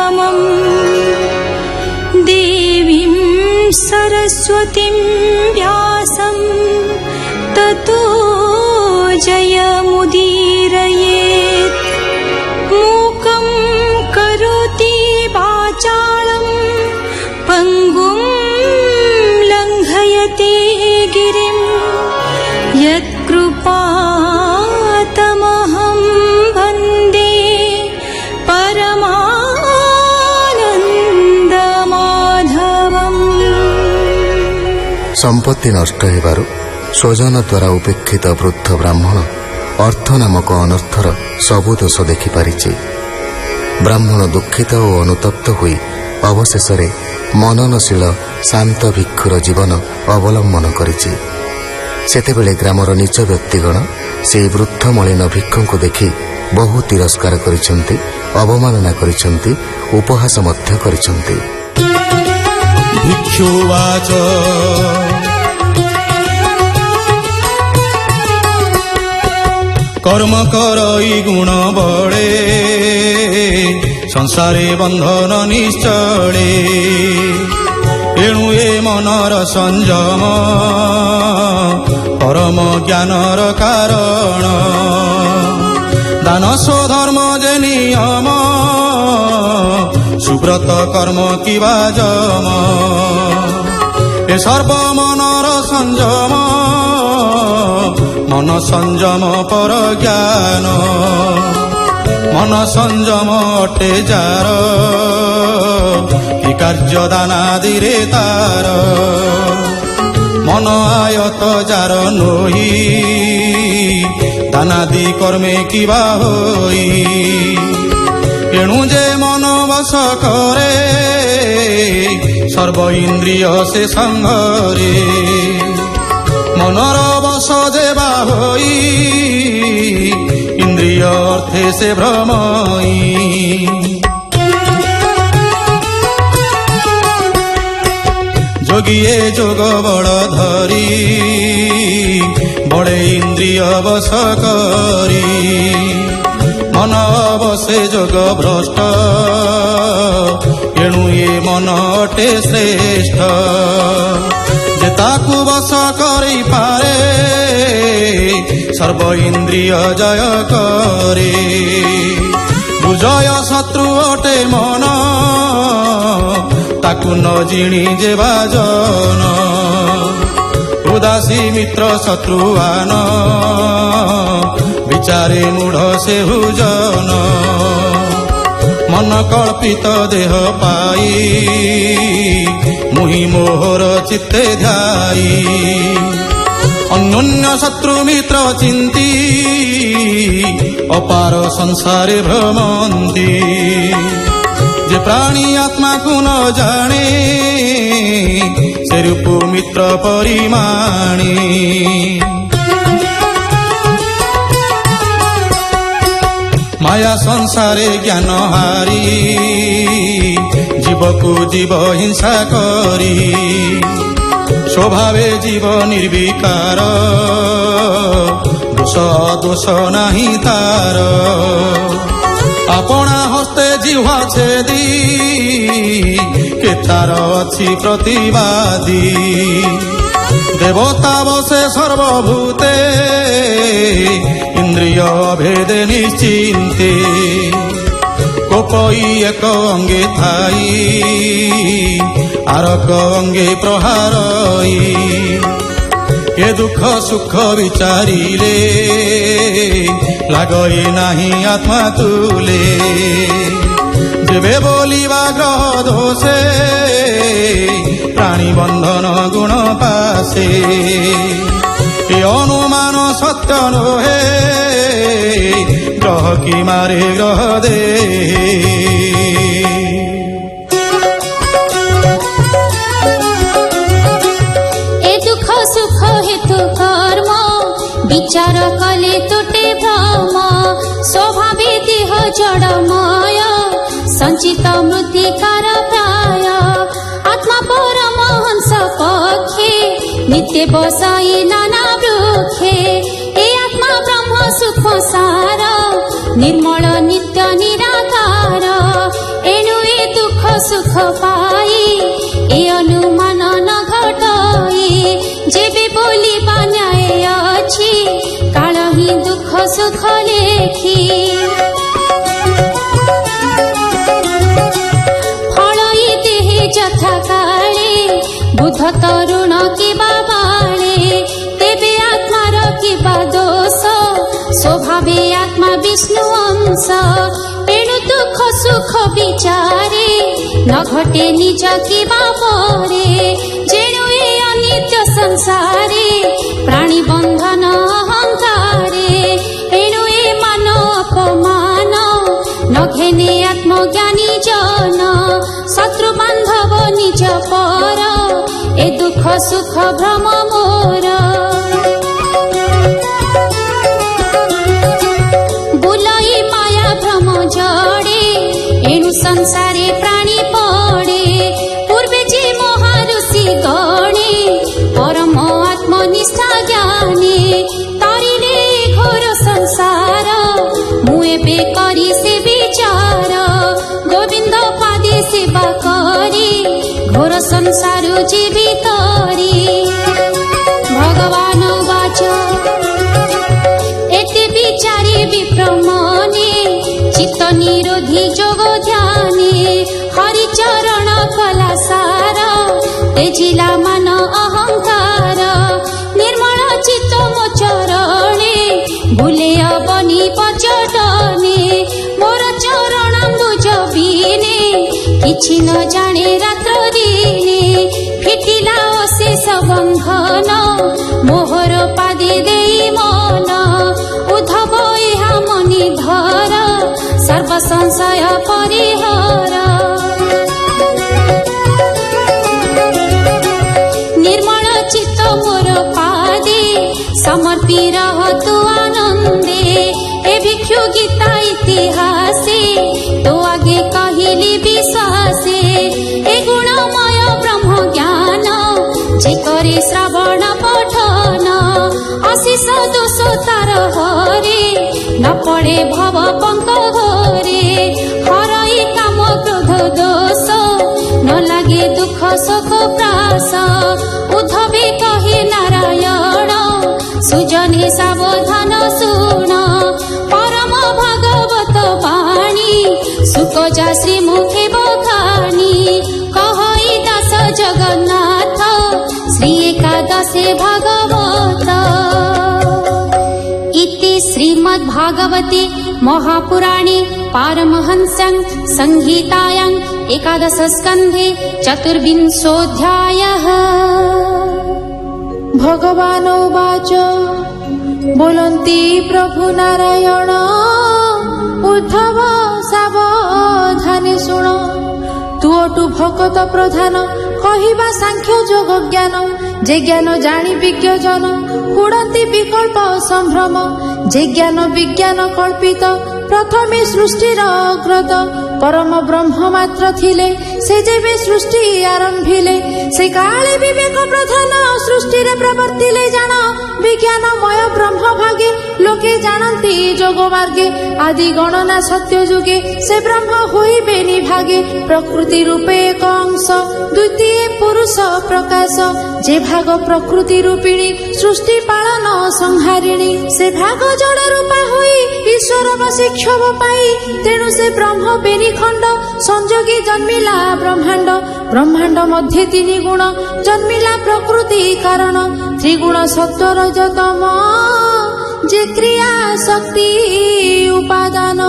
परमानन्दमाधवम् देवीं सरस्वतीं व्यासं ततो जयमुदीरयेत् मूकं करोति वाचालं पङ्गुं लङ्घयते गिरिं यत्कृपातमहं वन्दे परमानन्दमाधवम्। संपत्ति नष्ट हेबारु स्वजन द्वारा उपेक्षित वृद्ध ब्राह्मण अर्थ नामक अनर्थर सबु दोष देखिपारिछि। ब्राह्मण दुखित और अनुतप्त हुई अवशेष मननशील शांत भिक्षुर जीवन अवलंबन करिछि। सेतेबेले ग्रामर नीच व्यक्तिगण से वृद्ध मलिन भिक्षु को देखि बहु तिरस्कार करिसेंति, अवमानना करिसेंति, उपहास मध्य करिसेंति। भिक्षुवाच कर्म करई गुण बड़े संसारे बंधन निश्चले एणु ए मनर संयम परम ज्ञानर कारण दान स्वधर्म जे नियम सुब्रत कर्म किबा जम ए सर्व मनर संयम मन संयम पर ज्ञान मन संयम अटे जार कि कार्य दानादिरे तार मन आयत जार नोही दानादि कर्मे किबा होई एणु जे मन बस करे सर्व इंद्रिय से संघरे मनर बस जेबा होई इंद्रिय अर्थे से भ्रमई जोगिए जोग बड़ धरी बड़े इंद्रिय बस करी मन बसे जोग भ्रष्ट एणु ये मन अटे श्रेष्ठ जे ताकु बस करि पारे सर्व इंद्रिय जय करे बुझय शत्रु अटे मन ताकु न जिणी जे बाजन उदासी मित्र शत्रुआन विचारे मूढ़ से हुजन मन कल्पित देह पाई मुहि मोहर चित्ते ध्याई अन्योन्य शत्रु मित्र चिंती अपार संसारे भ्रमंती जे प्राणी आत्मा को न जाने से रूप मित्र परिमाणी माया संसारे ज्ञान हारी जीव को जीव हिंसा करी स्वभावे जीव निर्विकार दोष दोष नाही तार अपना हस्ते जिह्वा छेदी के तार अछि प्रतिवादी देवता बसे सर्वभूते इंद्रिय भेदे निश्चिंते कोपई एक अंगे थाई आरक अंगे प्रहारई ए दुख सुख विचारिले लागई नाही आत्मा तुले जेबे बोलिबा ग्रह दोषे प्राणी बंधन गुण पासे ए अनुमान सत्य नोहे ग्रह की मारे ग्रह दे ए दुख सुख हेतु कर्म विचार कले तुटे भ्रम स्वभावे देह जड़मय संचित मृत्तिकार प्राय आत्मा परमहंस पक्षे नित्य बसाई नाना वृक्षे ए आत्मा ब्रह्म सुख सार निर्मल नित्य निराकार एणु ए ସୁଖ ପାଇ ଏ ଅନୁମାନ ନ ଘଟାଇ ଯେବେ ବୋଲିବା ନ୍ୟାୟ ଅଛି କାଳ ହିଁ ଦୁଃଖ ସୁଖ ଲେଖି ଫଳଇ ଦେହେ ଯଥା କାଳେ ବୁଧ ତରୁଣ କିବା ବାଳେ ତେବେ ଆତ୍ମାର କିବା ଦୋଷ ସ୍ୱଭାବେ ଆତ୍ମା ବିଷ୍ଣୁ ଅଂଶ ଏଣୁ ଦୁଃଖ ସୁଖ ବିଚାରେ ନ ଘଟେ ନିଜ କିବା ପରେ ଯେଣୁ ଏ ଅନିତ୍ୟ ସଂସାରେ ପ୍ରାଣୀ ବନ୍ଧନ ଅହଙ୍କାରେ ଏଣୁ ଏ ମାନ ଅପମାନ ନ ଘେନେ ଆତ୍ମଜ୍ଞାନୀ ଜନ ଶତ୍ରୁ ବାନ୍ଧବ ନିଜ ପର ଏ ଦୁଃଖ ସୁଖ ଭ୍ରମ ମୋର ବୁଲଇ ମାୟା ଭ୍ରମ ଜଡ଼େ ଏଣୁ ସଂସାରେ ପ୍ରାଣୀ ପଡ଼େ ପୂର୍ବେ ଯେ ମହାଋଷି ଗଣେ ପରମ ଆତ୍ମନିଷ୍ଠା ଜ୍ଞାନେ ତରିଲେ ଘୋର ସଂସାର ମୁଁ ଏବେ କରି ସେ ବିଚାର ଗୋବିନ୍ଦ ପାଦେ ସେବା କରି ଘୋର ସଂସାର ଜୀବିତରି ଭଗବାନ ବାଚ এতে বিচারে বিপ্রমণে চিত্ত নিরোধী যোগ ধ্যানে হরিচরণ কলা সার তেজিলা মান অহংকার নির্মল চিত্ত মোচরণে ভুলে অবনি পচটনে মোর চরণাম্বুজ বিনে କିଛି ନ ଜାଣେ ରାତ୍ର ଦିନେ ଫିଟିଲା ଅଶେଷ ବନ୍ଧନ ମୋହର ପାଦେ ଦେଇ ମନ ଉଦ୍ଧବ ଏହା ମନି ଧର ସର୍ବ ସଂଶୟ ପରିହର ନିର୍ମଳ ଚିତ୍ତ ମୋର ପାଦେ ସମର୍ପି ରହ ତୁ ଆନନ୍ଦେ ଏ ଭିକ୍ଷୁ ଗୀତା ଇତିହାସେ তো আগে কহিলি বিশ্বাসে এ গুণময় ব্রহ্ম জ্ঞান যে করে শ্রবণ পঠন অশেষ দোষ তার হরে ন পড়ে ভব পঙ্ক ঘরে হরই কাম ক্রোধ দোষ ন লাগে দুঃখ শোক প্রাস উদ্ধবে কহে নারায়ণ সুজনে সাবধান শুণ পরম ভাগবত বাণী সুকজা শ্রীমুখে বখানি কহই দাস জগন্নাথ শ্রী একাদশে ভাগবত ইতি শ্রীমদ্ ভাগবতে মহাপুরাণে পারমহংস্যাং সংহিতায়াং একাদশ স্কন্ধে চতুর্বিংশোऽধ্যায়ः ভগবান বাচ बोलन्ति प्रभु नारायण उद्धव सावधाने शुण तुअटु भकत प्रधान कहिबा सांख्य जोग ज्ञान जे ज्ञान जानी विज्ञ जन हुड़न्ति विकल्प संभ्रम जे ज्ञान विज्ञान कल्पित प्रथमे सृष्टिर अग्रत परम ब्रह्म मात्र थिले से जेबे सृष्टि आरंभिले से काले विवेक प्रधान सृष्टि रे प्रवर्तिले जान विज्ञानमय ब्रह्म भागे लोके जानन्ति जोग मार्गे आदि गणना सत्य जुगे से ब्रह्म होइबे निभागे प्रकृति रूपे एक अंश द्वितीय पुरुष प्रकाश जे भाग प्रकृति रूपिणी सृष्टि पालन संहारिणी से भाग जड़ रूपा होई ईश्वर बसी क्षोभ पाई तेणु से ब्रह्म बेनिखंड संजोगी जन्मिला ब्रह्मांड ब्रह्मांड मध्य तीन गुण जन्मिला प्रकृति कारण त्रिगुण सत्व रजतम जे क्रिया शक्ति उपादान